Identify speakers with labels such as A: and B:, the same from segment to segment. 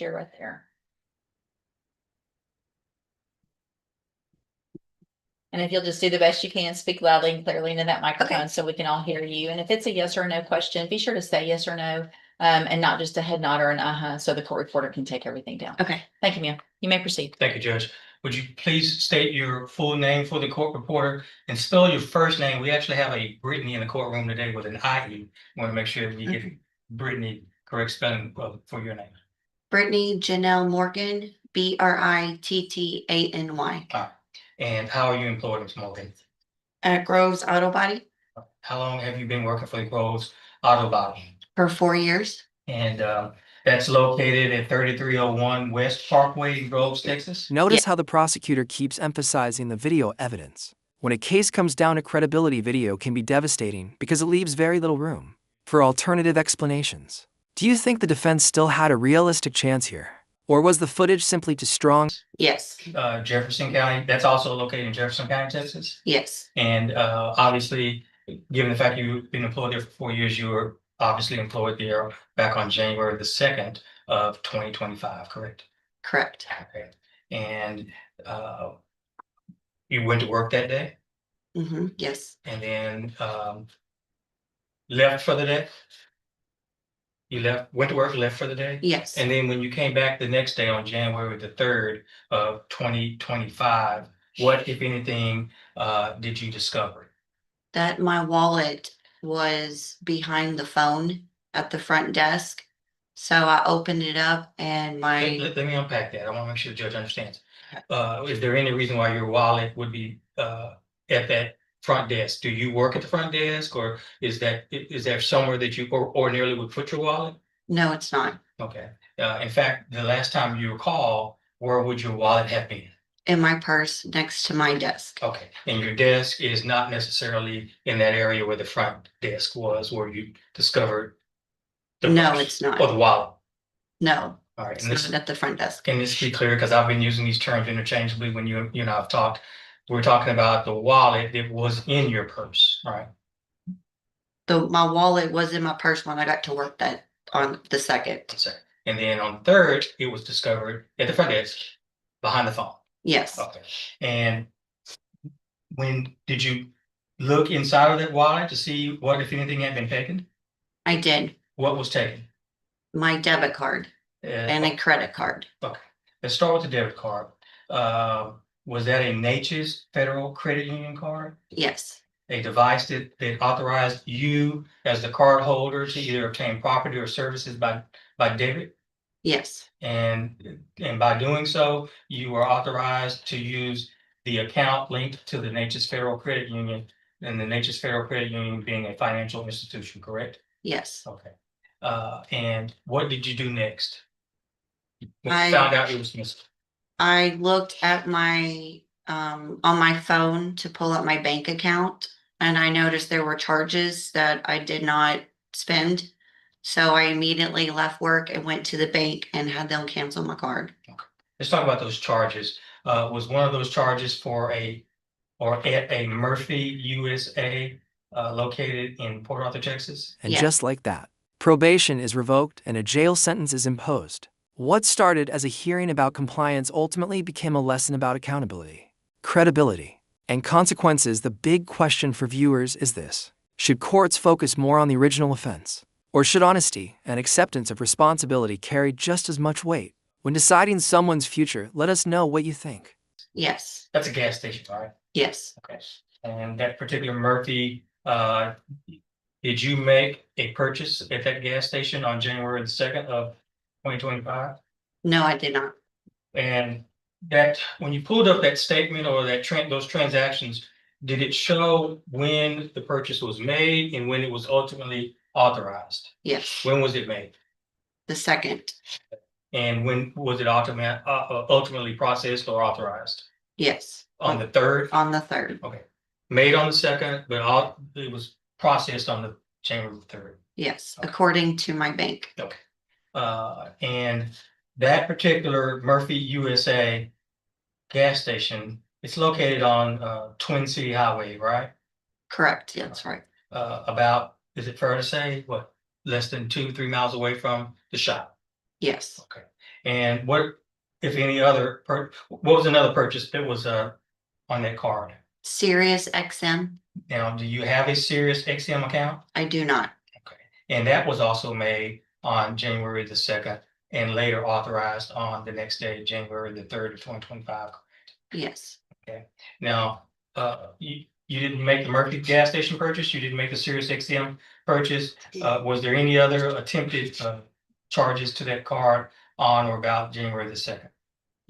A: You're right there. And if you'll just do the best you can, speak loudly and clearly into that microphone so we can all hear you. And if it's a yes or no question, be sure to say yes or no, and not just a head nod or an so the court reporter can take everything down.
B: Okay.
A: Thank you, ma'am. You may proceed.
C: Thank you, Judge. Would you please state your full name for the court reporter and spell your first name? We actually have a Brittany in the courtroom today with an IE. Want to make sure we get Brittany correct spelling for your name.
B: Brittany Janelle Morgan, Brittany.
C: And how are you employed, Ms. Morgan?
B: At Groves Auto Body
C: How long have you been working for the Groves Auto Body?
B: for 4 years.
C: And that's located at 3301 West Parkway, Groves, Texas.
D: Notice how the prosecutor keeps emphasizing the video evidence. When a case comes down to credibility, video can be devastating because it leaves very little room for alternative explanations. Do you think the defense still had a realistic chance here? Or was the footage simply too strong?
B: Yes.
C: Jefferson County, that's also located in Jefferson County, Texas.
B: Yes.
C: And obviously, given the fact you've been employed there for 4 years, you were obviously employed there back on January the 2nd of 2025, correct?
B: Correct.
C: Okay. And you went to work that day
B: Yes.
C: and then left for the day? You went to work, left for the day?
B: Yes.
C: And then when you came back the next day on January the 3rd of 2025, what, if anything, did you discover?
B: That my wallet was behind the phone at the front desk. So I opened it up and my,
C: Let me unpack that. I want to make sure the judge understands. Is there any reason why your wallet would be at that front desk? Do you work at the front desk, or is there somewhere that you ordinarily would put your wallet?
B: no, it's not.
C: Okay. In fact, the last time you recall, where would your wallet have been?
B: In my purse next to my desk.
C: Okay. And your desk is not necessarily in that area where the front desk was, where you discovered the
B: No,
C: purse
B: it's not.
C: or the wallet.
B: No,
C: All right.
B: it's
C: And this,
B: not at the front desk.
C: can this be clear? Because I've been using these terms interchangeably when you and I have talked. We're talking about the wallet that was in your purse. All right.
B: My wallet was in my purse when I got to work that on the 2nd.
C: And then on the 3rd, it was discovered at the front desk behind the phone.
B: Yes.
C: Okay. And when did you look inside of that wallet to see what, if anything, had been taken?
B: I did.
C: What was taken?
B: My debit card and a credit card.
C: Okay. Let's start with the debit card. Was that a Natchez Federal Credit Union card?
B: Yes.
C: A device that authorized you as the card holder to either obtain property or services by debit?
B: Yes.
C: And by doing so, you are authorized to use the account linked to the Natchez Federal Credit Union, and the Natchez Federal Credit Union being a financial institution, correct?
B: Yes.
C: Okay. And what did you do next? When
B: I
C: you found out it was missing?
B: I looked at my on my phone to pull up my bank account, and I noticed there were charges that I did not spend. So I immediately left work and went to the bank and had them cancel my card.
C: Okay. Let's talk about those charges. Was one of those charges for at a Murphy USA located in Port Arthur, Texas?
D: And
B: Yeah.
D: just like that, probation is revoked and a jail sentence is imposed. What started as a hearing about compliance ultimately became a lesson about accountability, credibility, and consequences. The big question for viewers is this: should courts focus more on the original offense? Or should honesty and acceptance of responsibility carry just as much weight? When deciding someone's future, let us know what you think.
B: Yes.
C: That's a gas station, right?
B: Yes.
C: Okay. And that particular Murphy, did you make a purchase at that gas station on January the 2nd of 2025?
B: No, I did not.
C: And that, when you pulled up that statement or those transactions, did it show when the purchase was made and when it was ultimately authorized?
B: Yes.
C: When was it made?
B: The 2nd.
C: And when was it ultimately processed or authorized?
B: Yes.
C: On the 3rd?
B: On the 3rd.
C: Okay. Made on the 2nd, but it was processed on the January 3rd.
B: Yes.
C: Okay.
B: According to my bank.
C: Okay. And that particular Murphy USA gas station, it's located on Twin City Highway, right?
B: Correct. Yeah, that's right.
C: About, is it fair to say, what, less than 2-3 miles away from the shop?
B: Yes.
C: Okay. And what, if any other, what was another purchase that was on that card?
B: Sirius XM,
C: Now, do you have a Sirius XM account?
B: I do not.
C: Okay. And that was also made on January the 2nd and later authorized on the next day, January the 3rd of 2025.
B: Yes,
C: Now, you didn't make the Murphy gas station purchase, you didn't make the Sirius XM purchase. Was there any other attempted charges to that card on or about January the 2nd?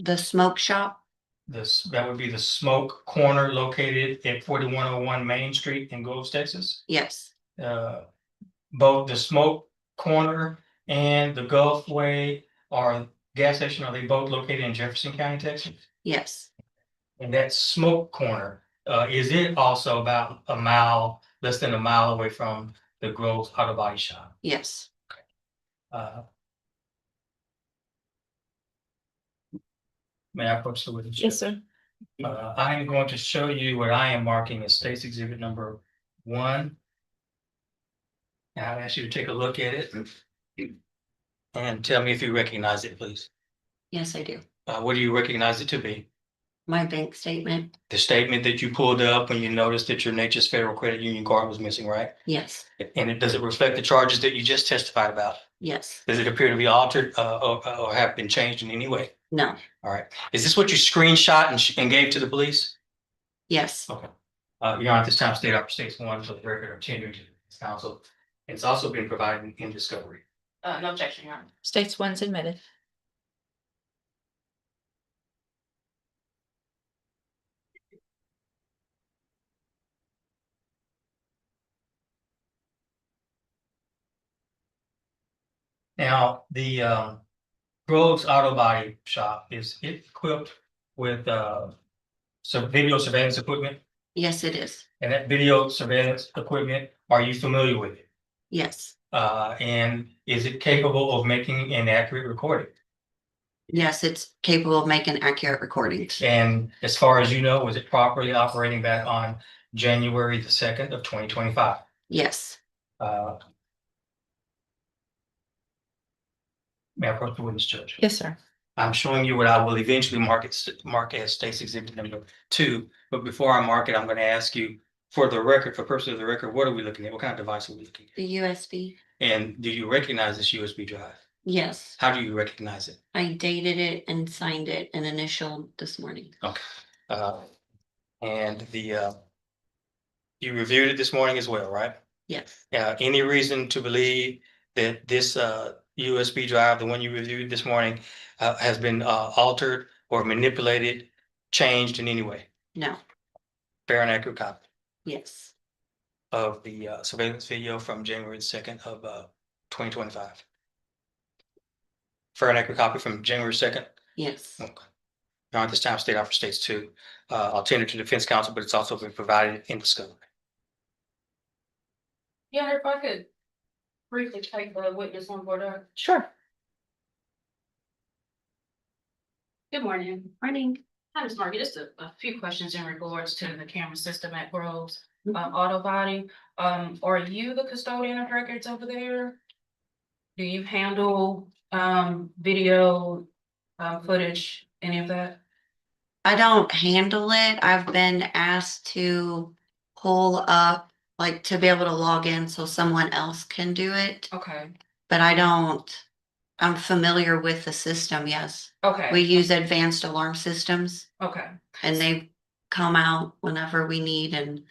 B: the smoke shop,
C: That would be the Smoke Corner located at 4101 Main Street in Groves, Texas.
B: yes,
C: Both the Smoke Corner and the Gulfway are gas station, are they both located in Jefferson County, Texas?
B: yes,
C: And that Smoke Corner, is it also about a mile, less than a mile away from the Groves Auto Body Shop?
B: yes.
C: Uh, May I approach the witness?
A: Yes, sir.
C: I am going to show you what I am marking as State's Exhibit number 1. And I'll ask you to take a look at it and tell me if you recognize it, please.
B: Yes, I do.
C: What do you recognize it to be?
B: My bank statement,
C: The statement that you pulled up when you noticed that your Nature's Federal Credit Union card was missing, right?
B: yes,
C: And does it reflect the charges that you just testified about?
B: yes,
C: Does it appear to be altered or have been changed in any way?
B: no,
C: All right. Is this what you screenshot and gave to the police?
B: yes,
C: Okay. Your Honor, at this time, State Officer States 1 for the record of tendering to the counsel. It's also been provided in discovery.
E: No objection, Your Honor.
A: States one's admitted.
C: Now, the Groves Auto Body Shop, is it equipped with some video surveillance equipment?
B: yes, it is.
C: And that video surveillance equipment, are you familiar with it?
B: Yes,
C: And is it capable of making an accurate recording?
B: yes, it's capable of making accurate recordings.
C: And as far as you know, was it properly operating back on January the 2nd of 2025?
B: Yes,
C: May I approach the witness, Judge?
A: Yes, sir.
C: I'm showing you what I will eventually mark as State's Exhibit number 2. But before I mark it, I'm going to ask you, for the record, for purposes of the record, what are we looking at? What kind of device are we looking at?
B: the USB,
C: And do you recognize this USB drive?
B: yes.
C: How do you recognize it?
B: I dated it and signed it and initialed this morning.
C: And you reviewed it this morning as well, right?
B: Yes,
C: Any reason to believe that this USB drive, the one you reviewed this morning, has been altered or manipulated, changed in any way?
B: no,
C: Fair and accurate copy
B: yes,
C: of the surveillance video from January the 2nd of 2025. Fair and accurate copy from January 2nd.
B: yes,
C: Okay. Now, at this time, State Officer States 2, I'll tender to defense counsel, but it's also been provided in discovery.
E: Yeah, if I could briefly take the witness on board.
A: Sure.
E: Good morning.
B: morning.
E: Hi, Ms. Margie. Just a few questions in regards to the camera system at Groves
B: Mhm.
E: Auto Body. Are you the custodian of records over there? Do you handle video footage, any of that?
B: I don't handle it. I've been asked to pull up, like to be able to log in so someone else can do it,
E: Okay,
B: but I don't. I'm familiar with the system, yes. We
E: okay,
B: use advanced alarm systems
E: okay.
B: and they come out whenever we need and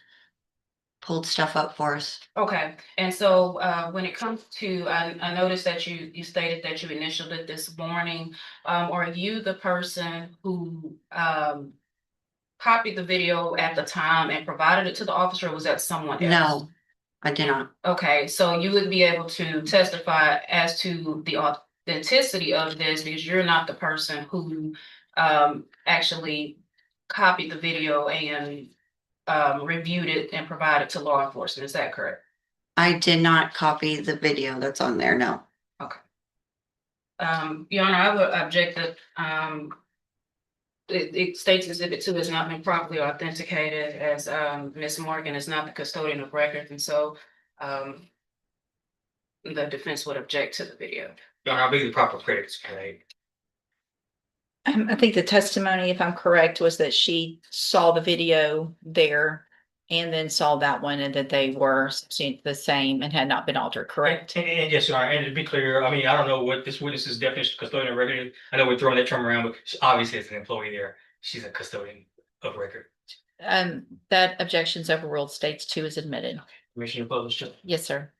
B: pulled stuff up for us.
E: Okay, and so when it comes to, I noticed that you stated that you initialed it this morning. Are you the person who copied the video at the time and provided it to the officer, or was that someone else?
B: No, I did not.
E: Okay, so you would be able to testify as to the authenticity of this because you're not the person who actually copied the video and reviewed it and provided to law enforcement. Is that correct?
B: I did not copy the video that's on there, no.
E: Your Honor, I would object that it states Exhibit 2 has not been properly authenticated as Ms. Morgan is not the custodian of records, and so the defense would object to the video.
C: Your Honor, I believe the proper credits are made.
A: I think the testimony, if I'm correct, was that she saw the video there and then saw that one and that they were the same and had not been altered, correct?
C: And yes, Your Honor, and to be clear, I mean, I don't know what this witness's definition of custodian of record is. I know we're throwing that term around, but she obviously as an employee there, she's a custodian of record.
A: That objection's overruled, states two is admitted.
C: Commissioner Bowles,
A: Yes, sir.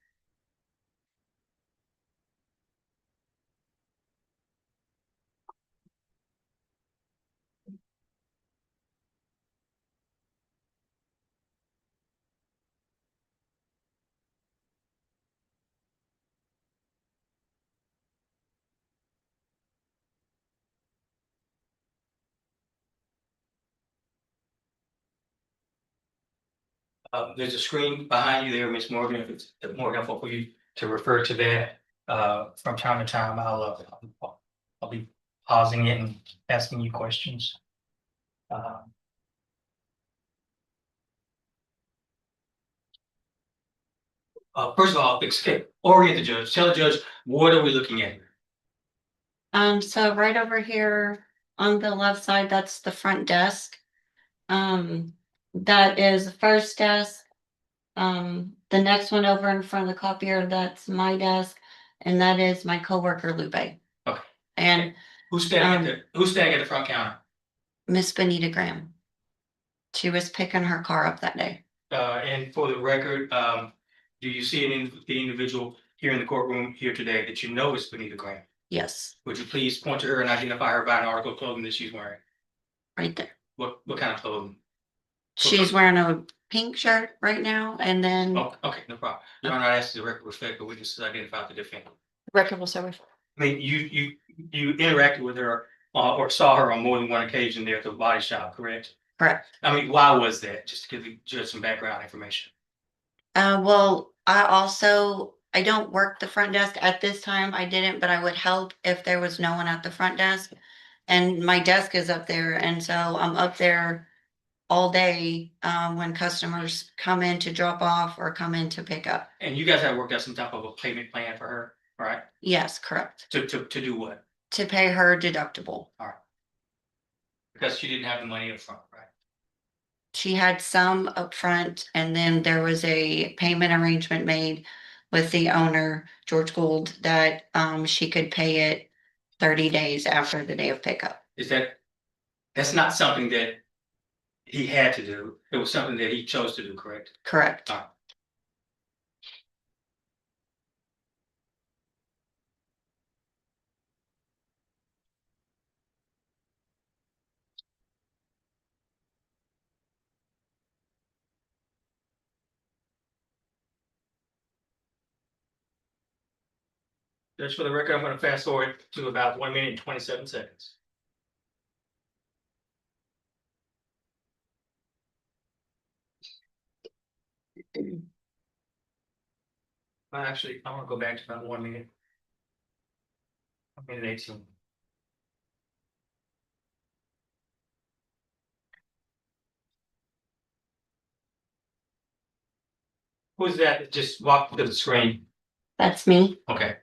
C: there's a screen behind you there, Ms. Morgan, if it's more helpful for you to refer to that. From time to time, I'll be pausing it and asking you questions. First of all, orient the judge, tell the judge, what are we looking at?
B: So right over here on the left side, that's the front desk. That is the first desk. The next one over in front of the copier, that's my desk, and that is my coworker Lupe.
C: Okay.
B: And
C: Who's standing at the front counter?
B: Miss Benita Graham. She was picking her car up that day.
C: And for the record, do you see the individual here in the courtroom here today that you know is Benita Graham?
B: Yes,
C: Would you please point to her and identify her by an article of clothing that she's wearing?
B: right there.
C: What kind of clothing?
B: She's wearing a pink shirt right now, and then
C: Oh, okay, no problem. Your Honor, I ask the record respect, but witnesses identify the defendant.
A: Record will say.
C: I mean, you interacted with her or saw her on more than one occasion there at the body shop, correct?
B: correct.
C: I mean, why was that? Just to give the judge some background information.
B: Well, I don't work the front desk at this time. I didn't, but I would help if there was no one at the front desk. And my desk is up there, and so I'm up there all day, when customers come in to drop off or come in to pick up.
C: And you guys have worked out some type of a payment plan for her, right?
B: Yes, correct.
C: To do what?
B: To pay her deductible.
C: Because she didn't have the money up front, right?
B: She had some upfront, and then there was a payment arrangement made with the owner, George Gould, that she could pay it 30 days after the day of pickup.
C: That's not something that he had to do. It was something that he chose to do, correct?
B: Correct.
C: All right. Just for the record, I'm going to fast forward to about 1 minute and 27 seconds. Actually, I want to go back to about 1 minute. 1 minute 18. Who's that? Just walk to the screen.
B: That's me.
C: Okay.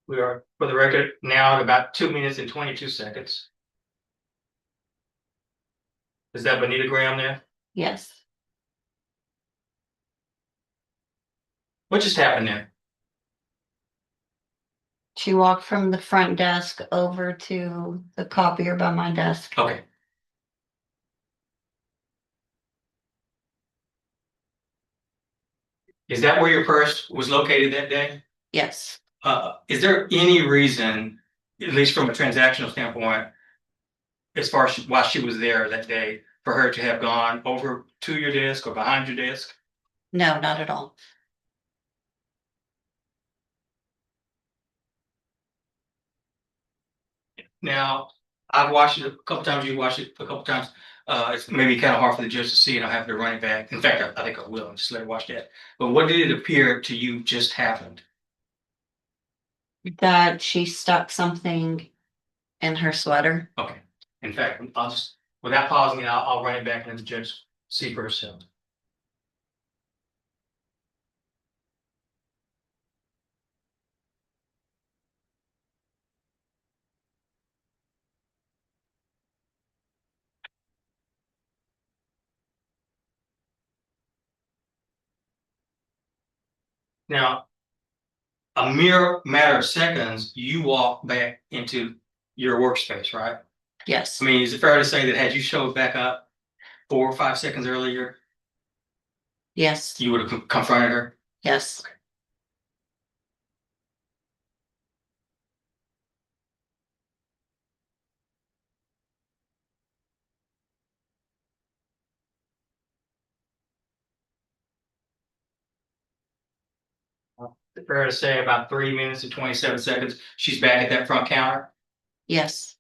C: We are, for the record, now at about 2 minutes and 22 seconds. Is that Benita Graham there?
B: Yes.
C: What just happened there?
B: She walked from the front desk over to the copier by my desk.
C: Okay. Is that where your purse was located that day?
B: Yes.
C: Is there any reason, at least from a transactional standpoint, as far as while she was there that day, for her to have gone over to your desk or behind your desk?
B: No, not at all.
C: Now, I've watched it a couple times, you watched it a couple times. It's maybe kind of hard for the judge to see, and I'll have to run it back. In fact, I think I will, just let her watch that. But what did it appear to you just happened?
B: That she stuck something in her sweater.
C: Okay, in fact, without pausing it, I'll run it back and let the judge see for herself. Now, a mere matter of seconds, you walk back into your workspace, right?
B: Yes,
C: I mean, is it fair to say that had you showed back up 4 or 5 seconds earlier,
B: yes,
C: you would have confronted her?
B: yes.
C: Is it fair to say about 3 minutes and 27 seconds, she's back at that front counter?
B: Yes,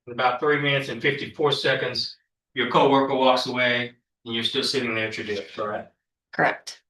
C: In about 3 minutes and 54 seconds, your coworker walks away and you're still sitting there at your desk, right?
B: correct.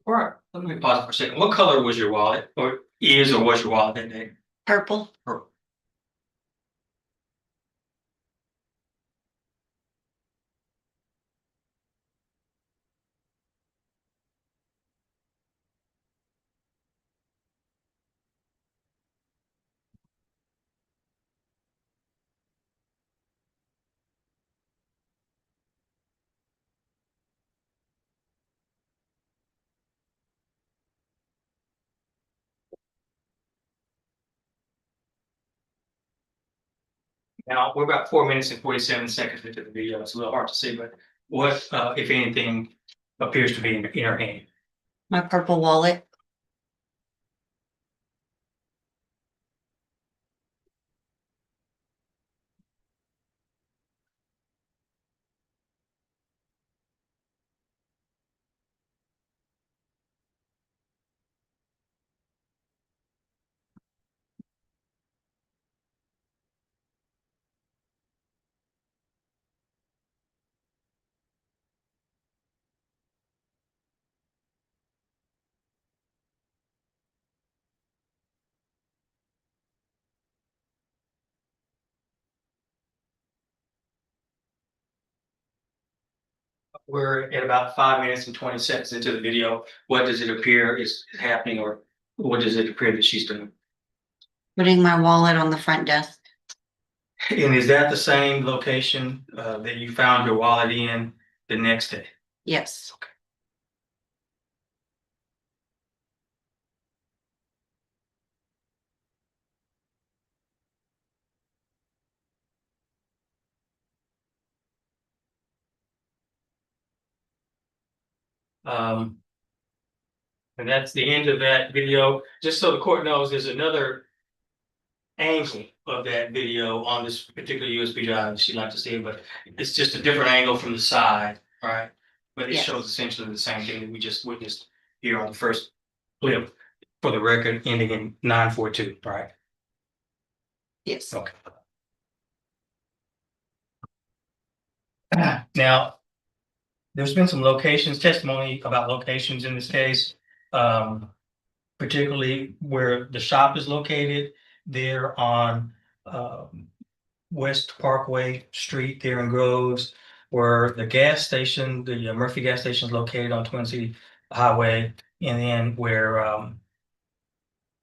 C: All right, let me pause it for a second. What color was your wallet, or is or was your wallet that day?
B: Purple.
C: Purple. Now, we're about 4 minutes and 47 seconds into the video. It's a little hard to see, but what, if anything, appears to be in her hand?
B: My purple wallet.
C: We're at about 5 minutes and 20 seconds into the video. What does it appear is happening, or what does it appear that she's doing?
B: Putting my wallet on the front desk.
C: And is that the same location that you found your wallet in the next day?
B: Yes,
C: Um, and that's the end of that video. Just so the court knows, there's another angle of that video on this particular USB drive she'd like to see, but it's just a different angle from the side, right? But it
B: Yes.
C: shows essentially the same thing that we just witnessed here on the first clip, for the record, ending in 942, right?
B: yes.
C: Okay. Now, there's been some testimony about locations in this case, particularly where the shop is located there on West Parkway Street there in Groves, where the gas station, the Murphy gas station is located on Twin City Highway, and then where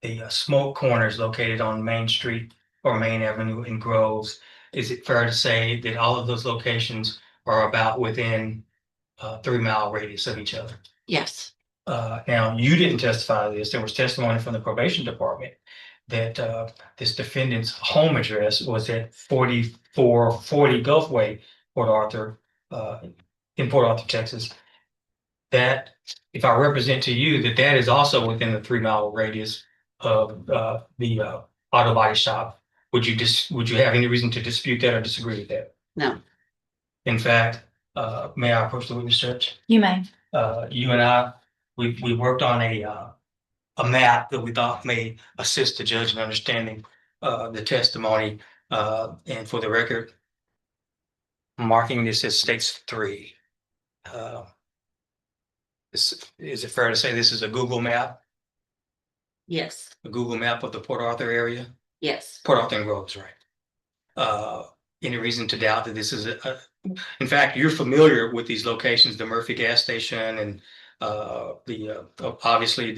C: the Smoke Corner is located on Main Street or Main Avenue in Groves. Is it fair to say that all of those locations are about within 3-mile radius of each other?
B: Yes,
C: Now, you didn't testify to this. There was testimony from the probation department that this defendant's home address was at 4440 Gulfway, Port Arthur, in Port Arthur, Texas. That, if I represent to you, that is also within the 3-mile radius of the auto body shop. Would you have any reason to dispute that or disagree with that?
B: No.
C: In fact, may I approach the witness, Judge?
A: You may.
C: You and I, we worked on a map that we thought may assist the judge in understanding the testimony. And for the record, marking this as states 3. Is it fair to say this is a Google map?
B: Yes.
C: A Google map of the Port Arthur area?
B: Yes.
C: Port Arthur and Groves, right? Any reason to doubt that this is in fact, you're familiar with these locations, the Murphy gas station and obviously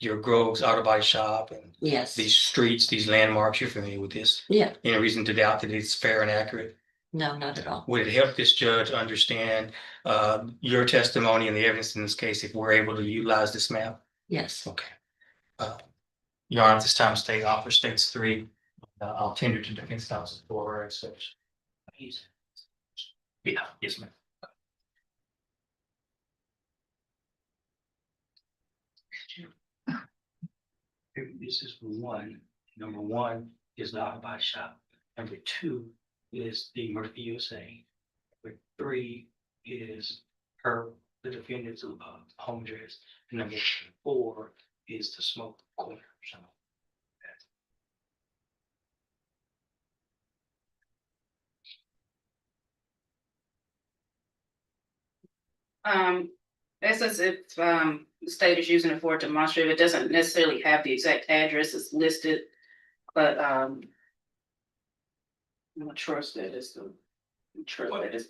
C: your Groves auto body shop and
B: Yes.
C: these streets, these landmarks, you're familiar with this.
B: Yeah.
C: Any reason to doubt that it's fair and accurate?
B: No, not at all.
C: Would it help this judge understand your testimony and the evidence in this case if we're able to utilize this map?
B: Yes.
C: Okay. Your Honor, at this time, state offer states 3. I'll tender to defense counsel for such. Yeah, yes, ma'am. This is one. Number 1 is the auto body shop. Number 2 is the Murphy USA. Number 3 is the defendant's home address. And number 4 is the smoke corner. So
E: That's as if the state is using it for a demonstrative. It doesn't necessarily have the exact address it's listed, but I'm gonna trust that it's the. I'm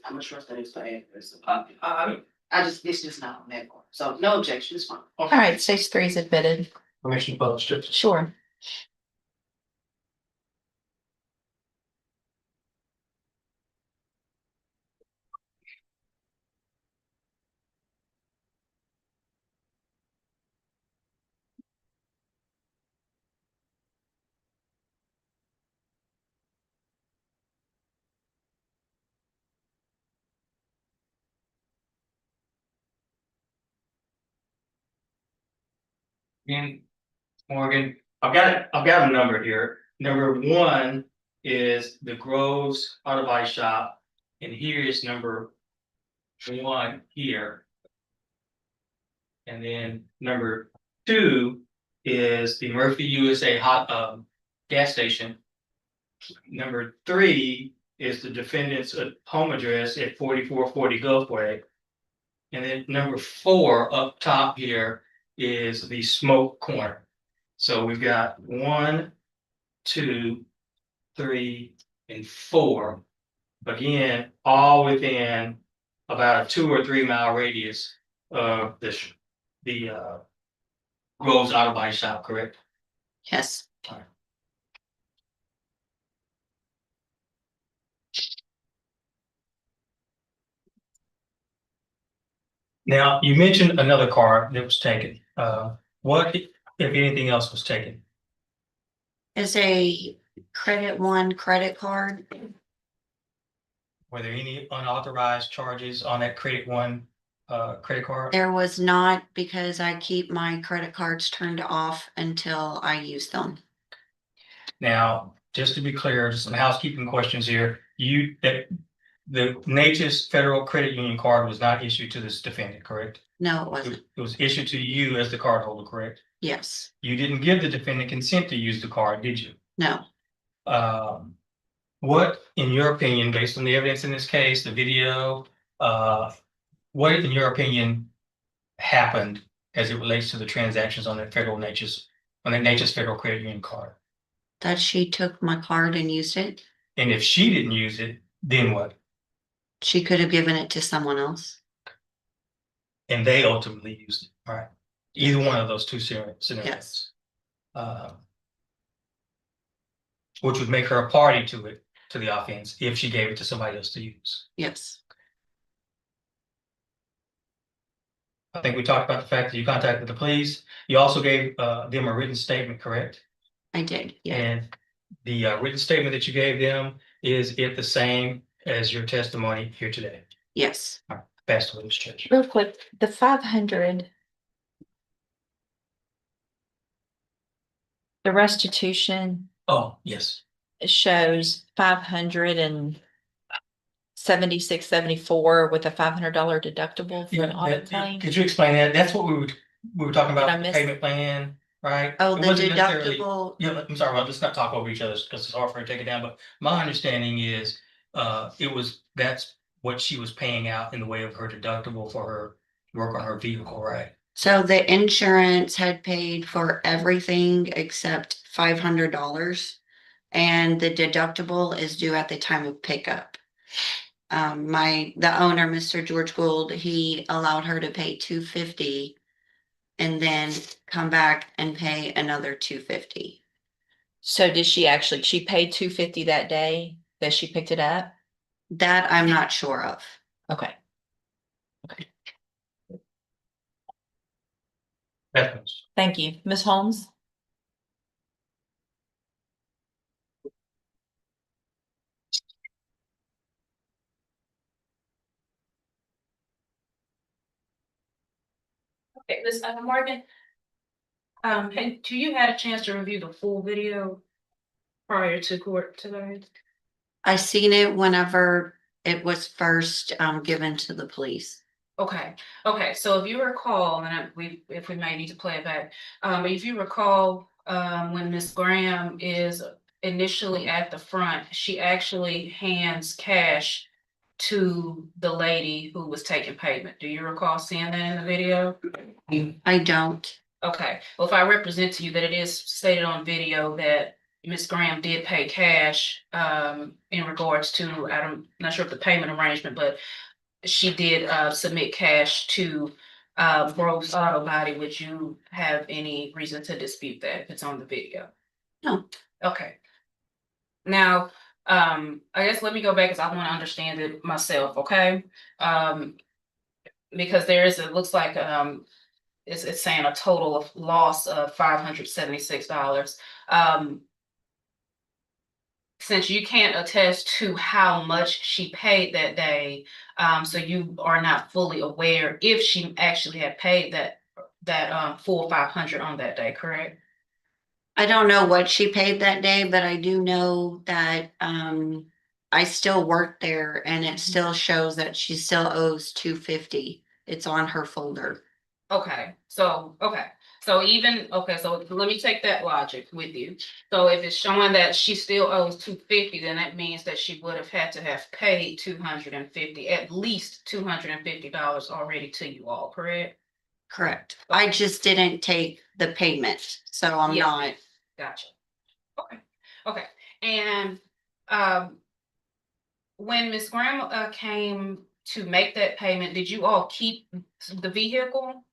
E: gonna trust that it's the address. It's just not on that one. So no objection, it's fine.
A: All right, stage 3 is admitted.
C: permission to publish, Judge.
A: Sure.
C: Again, Morgan, I've got a number here. Number 1 is the Groves Auto Body Shop, and here is number 1 here. And then number 2 is the Murphy USA gas station. Number 3 is the defendant's home address at 4440 Gulfway. And then number 4 up top here is the smoke corner. So we've got 1, 2, 3, and 4. Again, all within about a 2 or 3 mile radius of the Groves Auto Body Shop, correct?
B: Yes.
C: Now, you mentioned another car that was taken. What, if anything else, was taken?
B: Is a Credit One credit card.
C: Were there any unauthorized charges on that Credit One credit card?
B: There was not, because I keep my credit cards turned off until I use them.
C: Now, just to be clear, just some housekeeping questions here. The Natchez Federal Credit Union card was not issued to this defendant, correct?
B: No, it wasn't.
C: It was issued to you as the cardholder, correct?
B: Yes.
C: You didn't give the defendant consent to use the card, did you?
B: No.
C: What, in your opinion, based on the evidence in this case, the video, what, in your opinion, happened as it relates to the transactions on that Natchez Federal Credit Union card?
B: That she took my card and used it.
C: And if she didn't use it, then what?
B: She could have given it to someone else.
C: And they ultimately used it, all right? Either one of those two scenarios.
B: Yes.
C: Which would make her a party to the offense if she gave it to somebody else to use.
B: Yes.
C: I think we talked about the fact that you contacted the police. You also gave them a written statement, correct?
B: I did. Yeah.
C: And the written statement that you gave them, is it the same as your testimony here today?
B: Yes.
C: All right, pass the witness, Judge.
A: Real quick, the 500 The restitution
C: Oh, yes.
A: shows 576.74 with a $500 deductible for
C: Yeah,
A: an audit claim.
C: could you explain that? That's what we were talking
A: Did I
C: about, the
A: miss-
C: payment plan, right?
B: Oh,
C: It
B: the
C: wasn't necessarily-
B: deductible,
C: Yeah, but I'm sorry, let's not talk over each other because it's hard for her to take it down, but my understanding is, that's what she was paying out in the way of her deductible for her work on her vehicle, right?
B: so the insurance had paid for everything except $500. And the deductible is due at the time of pickup. The owner, Mr. George Gould, he allowed her to pay $250 and then come back and pay another $250.
A: So did she paid $250 that day that she picked it up?
B: That I'm not sure of.
A: Okay.
C: That's
A: Thank you. Ms. Holmes?
E: Okay, Ms. Morgan. Do you had a chance to review the full video prior to court today?
B: I seen it whenever it was first given to the police.
E: Okay, so if you recall, and if we may need to play it back, if you recall, when Miss Graham is initially at the front, she actually hands cash to the lady who was taking payment. Do you recall seeing that in the video?
B: I don't.
E: Okay, well, if I represent to you that it is stated on video that Miss Graham did pay cash, in regards to, I'm not sure if the payment arrangement, but she did, submit cash to, Grove's Auto Body. Would you have any reason to dispute that if it's on the video?
B: No.
E: Okay. Now, I guess let me go back because I want to understand it myself, okay? Because it looks like, it's saying a total of loss of $576. Since you can't attest to how much she paid that day, so you are not fully aware if she actually had paid that full 500 on that day, correct?
B: I don't know what she paid that day, but I do know that I still work there and it still shows that she still owes $250. It's on her folder.
E: Okay, so let me take that logic with you. So if it's showing that she still owes $250, then that means that she would have had to have paid $250, at least $250 already to you all, correct?
B: Correct. I just didn't take the payment, so I'm
E: Yeah.
B: not.
E: Gotcha. Okay, and when Miss Graham came to make that payment, did you all keep the vehicle?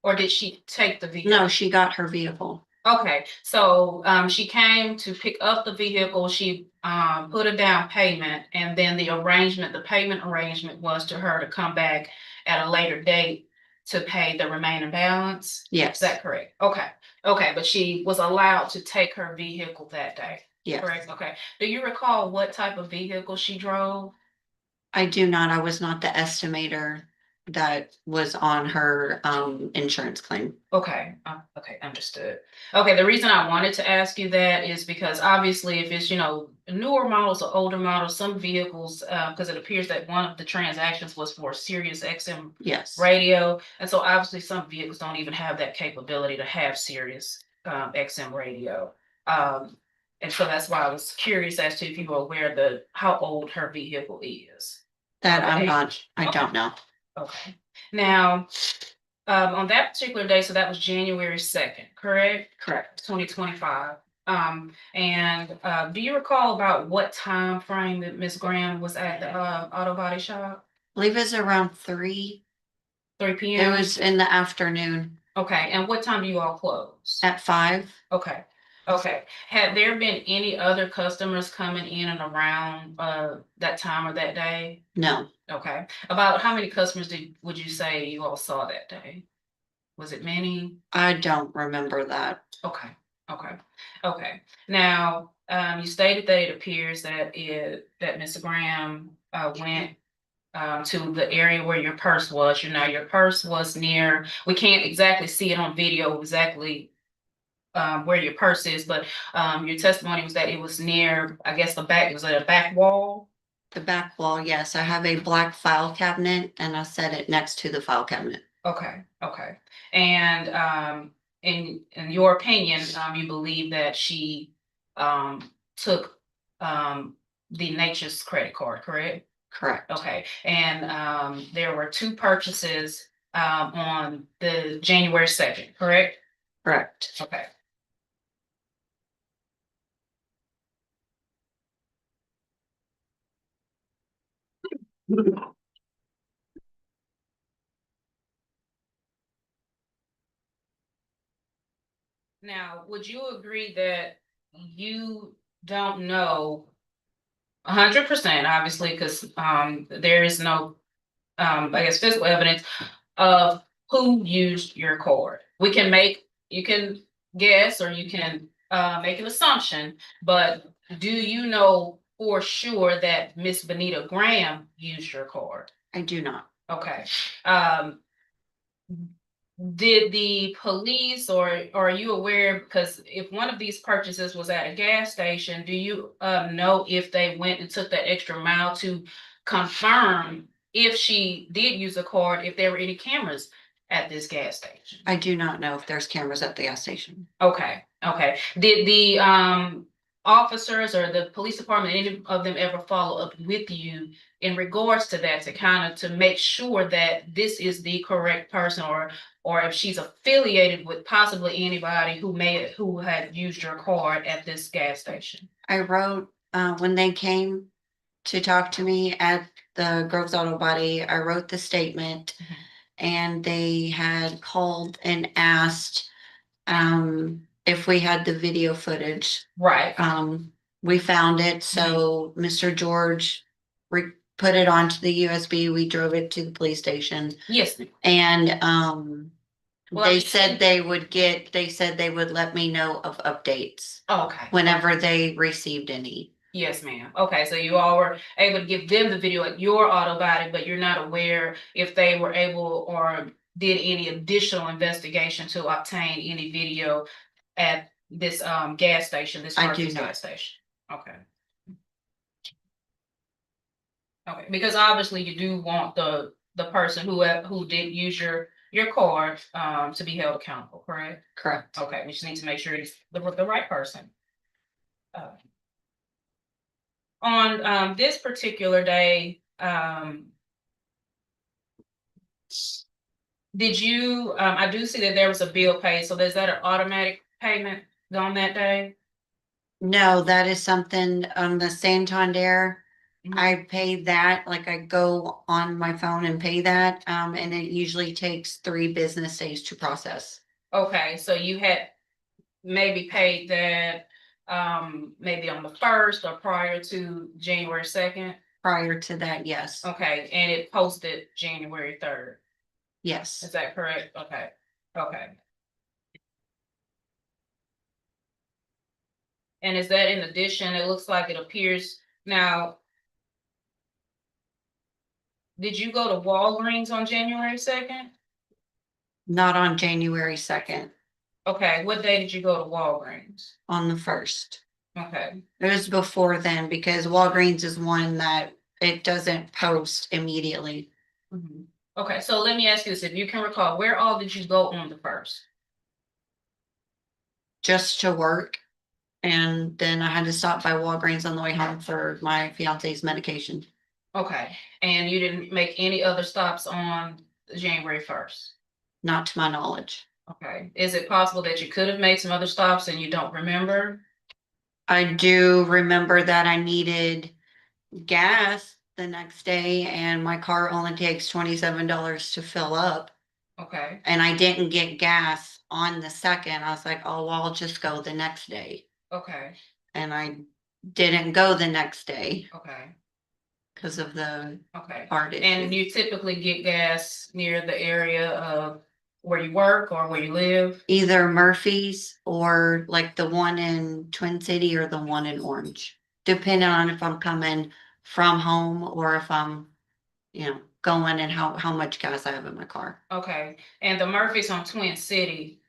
E: Or did she take the vehicle?
B: No, she got her vehicle.
E: Okay, so she came to pick up the vehicle, she put a down payment, and then the payment arrangement was to her to come back at a later date to pay the remaining balance? Is
B: Yes,
E: that correct? Okay, but she was allowed to take her vehicle that day,
B: yes.
E: correct? Okay, do you recall what type of vehicle she drove?
B: I do not. I was not the estimator that was on her insurance claim.
E: Okay, understood. Okay, the reason I wanted to ask you that is because obviously if it's, newer models or older models, some vehicles, because it appears that one of the transactions was for a Sirius XM
B: Yes.
E: radio. And so obviously some vehicles don't even have that capability to have Sirius XM radio. And so that's why I was curious as to if you were aware of how old her vehicle is.
B: That I'm
E: Okay.
B: not, I
E: Okay.
B: don't know.
E: Okay, now, on that particular day, so that was January 2nd, correct?
B: Correct.
E: 2025. And do you recall about what time frame that Miss Graham was at the auto body shop?
B: I believe it's around 3.
E: 3
B: It
E: p.m.
B: was in the afternoon
E: Okay, and what time do you all close?
B: at 5.
E: Okay. Had there been any other customers coming in and around that time or that day?
B: No,
E: Okay. About how many customers would you say you all saw that day? Was it many?
B: I don't remember that.
E: Okay. Now, you stated that it appears that Mr. Graham went to the area where your purse was. Your purse was near. We can't exactly see it on video exactly where your purse is, but your testimony was that it was near, I guess, the back, was it a back wall?
B: The back wall, yes, I have a black file cabinet and I set it next to the file cabinet.
E: Okay, okay. And in your opinion, you believe that she took the Nature's credit card, correct?
B: Correct.
E: Okay, and there were two purchases on the January 2nd, correct?
B: Correct.
E: Okay. Now, would you agree that you don't know 100%, obviously, because there is no I guess physical evidence of who used your card? You can guess or you can make an assumption, but do you know for sure that Miss Benita Graham used your card?
B: I do not.
E: Okay. Um, did the police or are you aware, because if one of these purchases was at a gas station, do you know if they went and took that extra mile to confirm if she did use a card, if there were any cameras at this gas station?
B: I do not know if there's cameras at the gas station.
E: Okay, okay. Did the officers or the police department, any of them ever follow up with you in regards to that to kind of to make sure that this is the correct person, or if she's affiliated with possibly anybody who had used your card at this gas station?
B: I wrote, when they came to talk to me at the Groves Auto Body, I wrote the statement.
E: Mhm.
B: And they had called and asked, if we had the video footage.
E: Right.
B: We found it, so Mr. George put it onto the USB, we drove it to the police station.
E: Yes.
B: And,
E: Well,
B: they said they would let me know of updates
E: Okay.
B: whenever they received any.
E: Yes, ma'am. Okay, so you all were able to give them the video at your auto body, but you're not aware if they were able or did any additional investigation to obtain any video at this gas station, this
B: I do
E: Harvey's
B: not.
E: gas station. Okay. Okay, because obviously you do want the person who did use your card to be held accountable, correct?
B: Correct.
E: Okay, we just need to make sure it's the right person. On this particular day, did you, I do see that there was a bill paid, so is that an automatic payment on that day?
B: No, that is something, the Santander,
E: Mhm.
B: I pay that, like I go on my phone and pay that, and it usually takes 3 business days to process.
E: Okay, so you had maybe paid that maybe on the 1st or prior to January 2nd?
B: Prior to that, yes,
E: Okay, and it posted January 3rd.
B: yes.
E: Is that correct? Okay, okay. And is that in addition? It looks like it appears now. Did you go to Walgreens on January 2nd?
B: Not on January 2nd,
E: Okay, what day did you go to Walgreens?
B: on the 1st.
E: Okay,
B: It was before then, because Walgreens is one that it doesn't post immediately.
E: mhm. Okay, so let me ask you this, if you can recall, where all did you go on the 1st?
B: Just to work, and then I had to stop by Walgreens on the way home for my fiance's medication.
E: Okay, and you didn't make any other stops on January 1st?
B: Not to my knowledge.
E: Okay, is it possible that you could have made some other stops and you don't remember?
B: I do remember that I needed gas the next day, and my car only takes $27 to fill up.
E: Okay,
B: And I didn't get gas on the 2nd. I was like, oh, well, I'll just go the next day.
E: okay,
B: And I didn't go the next day
E: okay,
B: because of the
E: okay.
B: hard
E: And
B: issue.
E: you typically get gas near the area of where you work or where you live?
B: Either Murphy's or like the one in Twin City or the one in Orange, depending on if I'm coming from home or if I'm, going and how much gas I have in my car.
E: Okay, and the Murphys on Twin City,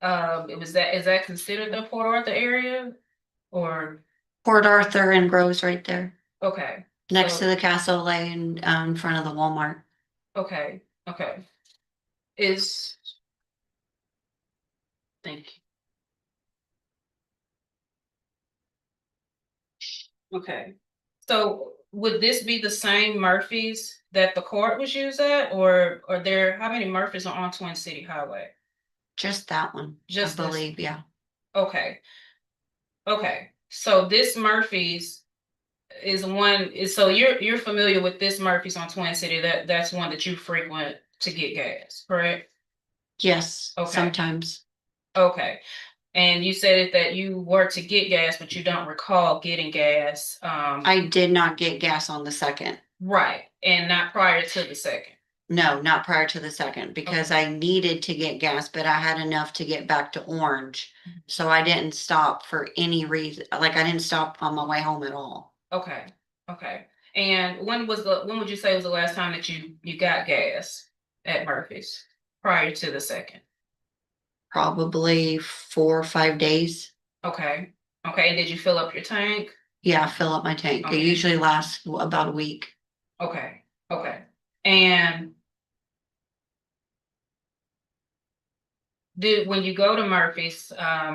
E: is that considered the Port Arthur area? Or,
B: Port Arthur and Rose right there,
E: okay.
B: next to
E: so-
B: the Castle Lane, in front of the Walmart.
E: Okay, okay. Thank you. Okay, so would this be the same Murphy's that the court was used at, or are there, how many Murphy's are on Twin City Highway?
B: Just that one, I
E: Just this?
B: believe, yeah.
E: Okay. Okay, so this Murphy's so you're familiar with this Murphy's on Twin City, that's one that you frequent to get gas, correct?
B: Yes,
E: Okay.
B: sometimes.
E: Okay, and you said that you were to get gas, but you don't recall getting gas.
B: I did not get gas on the second.
E: Right, and not prior to the second.
B: No, not prior to the second, because I needed to get gas, but I had enough to get back to Orange. So I didn't stop for any reason, like I didn't stop on my way home at all.
E: Okay, okay. And when would you say was the last time that you got gas at Murphy's prior to the second?
B: Probably 4 or 5 days.
E: Okay, okay, and did you fill up your tank?
B: Yeah, fill up my tank. It
E: Okay.
B: usually lasts about a week.
E: Okay, okay. And when you go to Murphy's,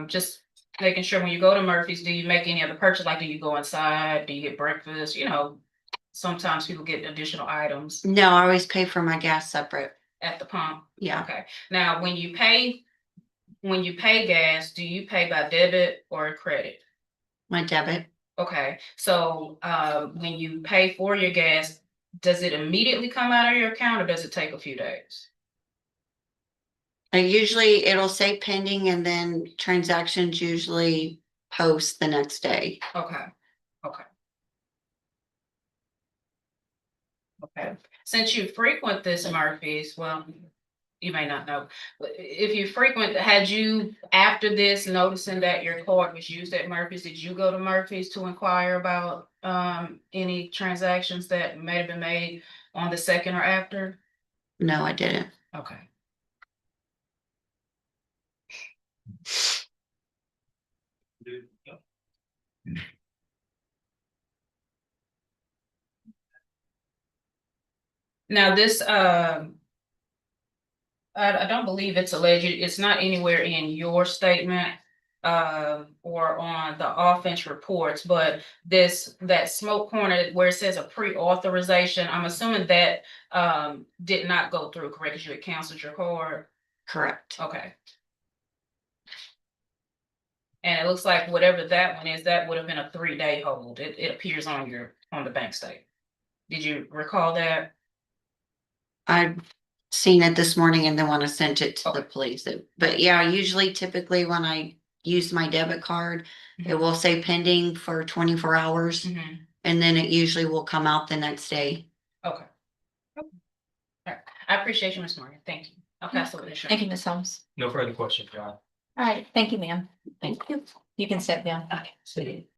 E: just making sure when you go to Murphy's, do you make any other purchase? Like, do you go inside? Do you get breakfast? Sometimes people get additional items
B: No, I always pay for my gas separate.
E: at the pump.
B: Yeah,
E: Okay, now when you pay gas, do you pay by debit or credit?
B: my debit.
E: Okay, so when you pay for your gas, does it immediately come out of your account or does it take a few days?
B: And usually it'll say pending and then transactions usually post the next day.
E: Okay, okay. Okay, since you frequent this Murphy's, well, you may not know, but if you had you, after this, noticing that your card was used at Murphy's, did you go to Murphy's to inquire about any transactions that may have been made on the second or after?
B: No, I didn't.
E: Okay. Now this, I don't believe it's alleged, it's not anywhere in your statement or on the offense reports, but that smoke corner where it says a pre-authorization, I'm assuming that did not go through, correct? Because you had canceled your card.
B: Correct.
E: Okay. And it looks like whatever that one is, that would have been a 3-day hold. It appears on the bank statement. Did you recall that?
B: I've seen it this morning and then when I sent it to the
E: Okay.
B: police. But yeah, usually typically when I use my debit card, it will say pending for 24 hours
E: Mhm.
B: and then it usually will come out the next day.
E: Okay. All right. I appreciate you, Ms. Morgan. Thank you. I'll pass the witness.
A: Thank you, Ms. Holmes.
C: No further questions, John.
A: All right, thank you, ma'am. Thank you. You can sit down.
E: Okay.